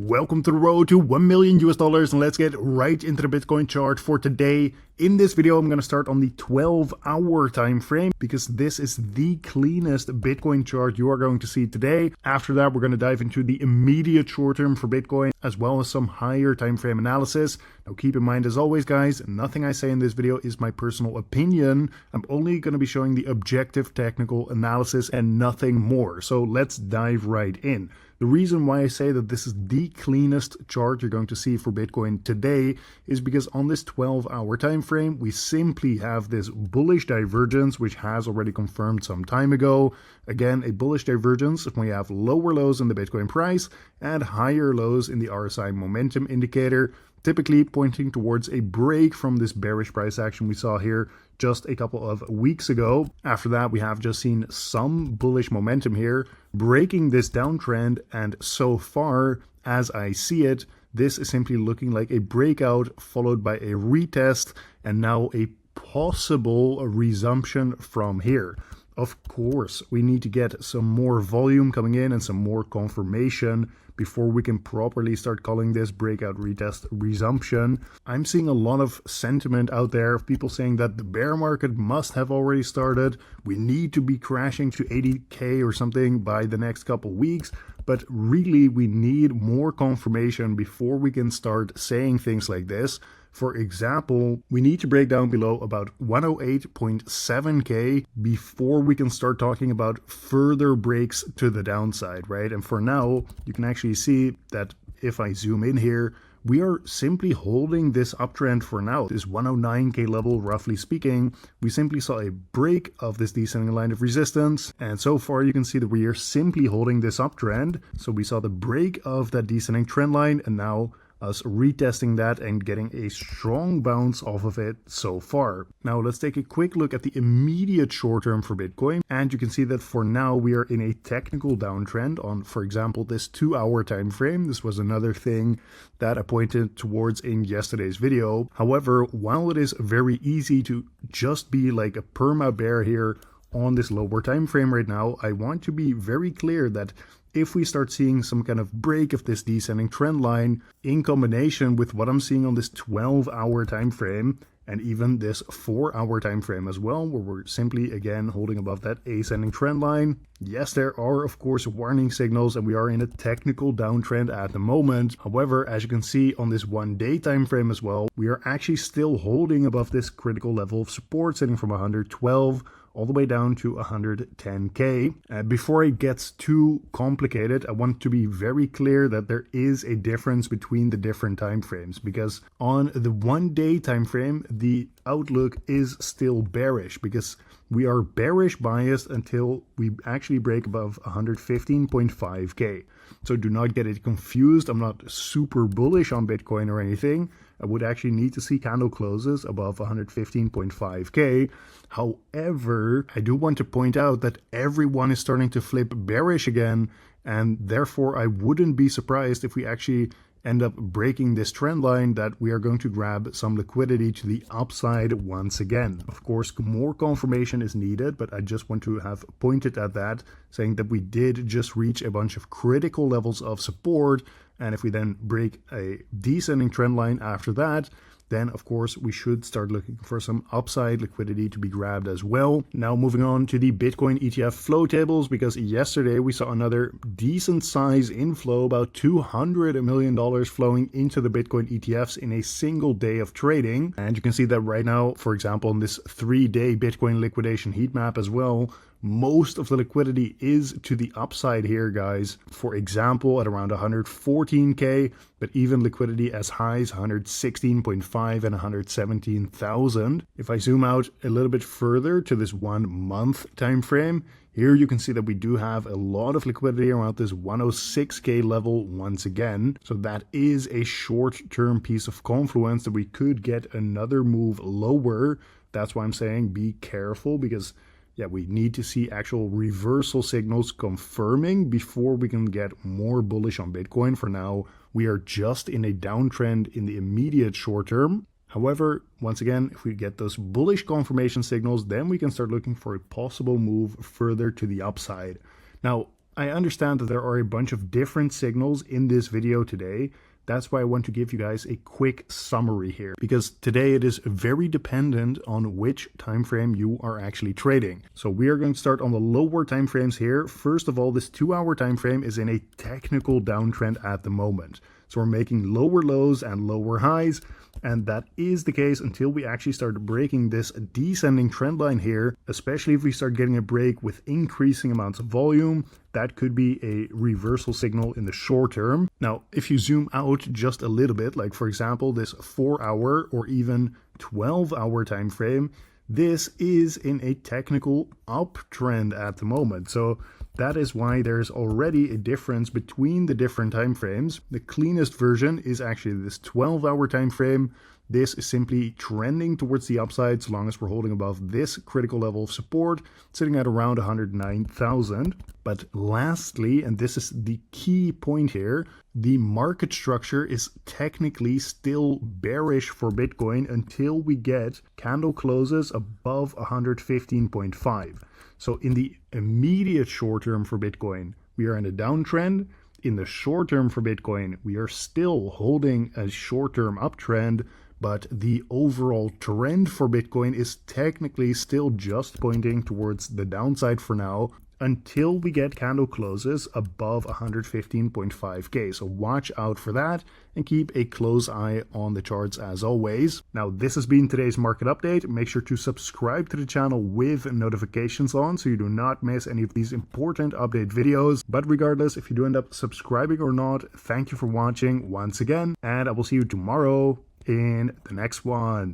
Welcome to the road to $1 million US, and let's get right into the Bitcoin chart for today. In this video, I'm going to start on the 12-hour time frame because this is the cleanest Bitcoin chart you are going to see today. After that, we're going to dive into the immediate short term for Bitcoin as well as some higher time frame analysis. Now, keep in mind, as always, guys, nothing I say in this video is my personal opinion. I'm only going to be showing the objective technical analysis and nothing more. So let's dive right in. The reason why I say that this is the cleanest chart you're going to see for Bitcoin today is because on this 12-hour time frame, we simply have this bullish divergence, which has already confirmed some time ago. Again, a bullish divergence when you have lower lows in the Bitcoin price and higher lows in the RSI momentum indicator, typically pointing towards a break from this bearish price action we saw here just a couple of weeks ago. After that, we have just seen some bullish momentum here, breaking this downtrend, and so far, as I see it, this is simply looking like a breakout followed by a retest and now a possible resumption from here. Of course, we need to get some more volume coming in and some more confirmation before we can properly start calling this breakout retest resumption. I'm seeing a lot of sentiment out there of people saying that the bear market must have already started. We need to be crashing to 80K or something by the next couple weeks. But really, we need more confirmation before we can start saying things like this. For example, we need to break down below about 108.7K before we can start talking about further breaks to the downside, right? And for now, you can actually see that if I zoom in here, we are simply holding this uptrend for now, this 109K level, roughly speaking. We simply saw a break of this descending line of resistance. And so far, you can see that we are simply holding this uptrend. So we saw the break of that descending trend line, and now us retesting that and getting a strong bounce off of it so far. Now let's take a quick look at the immediate short term for Bitcoin, and you can see that for now we are in a technical downtrend on, for example, this 2-hour time frame. This was another thing that I pointed towards in yesterday's video. However, while it is very easy to just be like a perma bear here on this lower time frame right now, I want to be very clear that if we start seeing some kind of break of this descending trend line in combination with what I'm seeing on this 12-hour time frame and even this 4-hour time frame as well, where we're simply again holding above that ascending trend line. Yes, there are of course warning signals and we are in a technical downtrend at the moment. However, as you can see on this 1-day time frame as well, we are actually still holding above this critical level of support sitting from 112 all the way down to 110K. Before it gets too complicated, I want to be very clear that there is a difference between the different time frames, because on the 1-day time frame, the outlook is still bearish because we are bearish biased until we actually break above 115.5K. So do not get it confused. I'm not super bullish on Bitcoin or anything. I would actually need to see candle closes above 115.5K. However, I do want to point out that everyone is starting to flip bearish again, and therefore I wouldn't be surprised if we actually end up breaking this trend line, that we are going to grab some liquidity to the upside once again. Of course, more confirmation is needed, but I just want to have pointed at that, saying that we did just reach a bunch of critical levels of support, and if we then break a descending trend line after that, then of course we should start looking for some upside liquidity to be grabbed as well. Now moving on to the Bitcoin ETF flow tables, because yesterday we saw another decent size inflow, about $200 million flowing into the Bitcoin ETFs in a single day of trading. And you can see that right now, for example, on this 3-day Bitcoin liquidation heat map as well, most of the liquidity is to the upside here, guys. For example, at around 114K, but even liquidity as high as 116.5 and 117,000. If I zoom out a little bit further to this 1 month time frame, here you can see that we do have a lot of liquidity around this 106K level once again. So that is a short-term piece of confluence that we could get another move lower. That's why I'm saying be careful, because yeah, we need to see actual reversal signals confirming before we can get more bullish on Bitcoin. For now, we are just in a downtrend in the immediate short term. However, once again, if we get those bullish confirmation signals, then we can start looking for a possible move further to the upside. Now, I understand that there are a bunch of different signals in this video today. That's why I want to give you guys a quick summary here, because today it is very dependent on which time frame you are actually trading. So we are going to start on the lower time frames here. First of all, this 2-hour time frame is in a technical downtrend at the moment. So we're making lower lows and lower highs, and that is the case until we actually start breaking this descending trend line here, especially if we start getting a break with increasing amounts of volume. That could be a reversal signal in the short term. Now, if you zoom out just a little bit, like for example, this 4-hour or even 12-hour time frame, this is in a technical uptrend at the moment. So that is why there's already a difference between the different time frames. The cleanest version is actually this 12-hour time frame. This is simply trending towards the upside so long as we're holding above this critical level of support, sitting at around 109,000. But lastly, and this is the key point here, the market structure is technically still bearish for Bitcoin until we get candle closes above 115.5. So in the immediate short term for Bitcoin, we are in a downtrend. In the short term for Bitcoin, we are still holding a short-term uptrend, but the overall trend for Bitcoin is technically still just pointing towards the downside for now, until we get candle closes above 115.5k. So watch out for that and keep a close eye on the charts as always. Now, this has been today's market update. Make sure to subscribe to the channel with notifications on so you do not miss any of these important update videos. But regardless, if you do end up subscribing or not, thank you for watching once again, and I will see you tomorrow in the next one.